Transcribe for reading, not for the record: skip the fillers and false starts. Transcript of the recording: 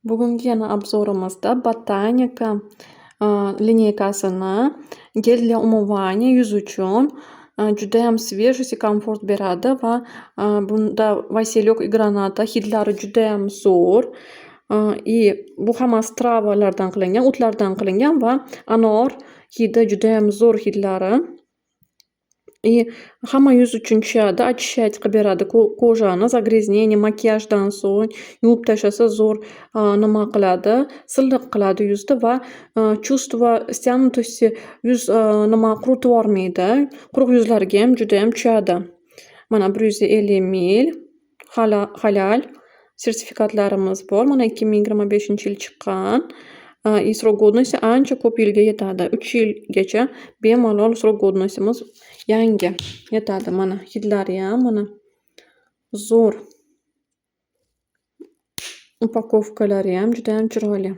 Bugungi yana obzorimizda Botanika lineykasini gel для умывания yuz uchun judayam свежесть и komfort beradi va bunda Василек и Granata hidlari judayam zo'r. И bu hammasi travalardan qilingan, o'tlardan qilingan va anor hidi judayam zo'r hidlari. И hamma yuz uchun tushadi, очищать qilib beradi kojani, загрязнение, makiyajdan so'ng yuvib tashlasa zo'r nima qiladi, silliq qiladi yuzni va чувство стянутости yuz quritib yubormaydi. Quruq yuzlarga ham judayam tushadi. Mana 150 ml halal sertifikatlarimiz bor. Mana 2025-yil chiqqan. И срок годности ancha ko'p yilga yetadi. 3 yilgacha bemalol srok godностimiz yangi yetadi. Mana hidlari ham mana zo'r. Upakovkalari ham judayam chiroyli.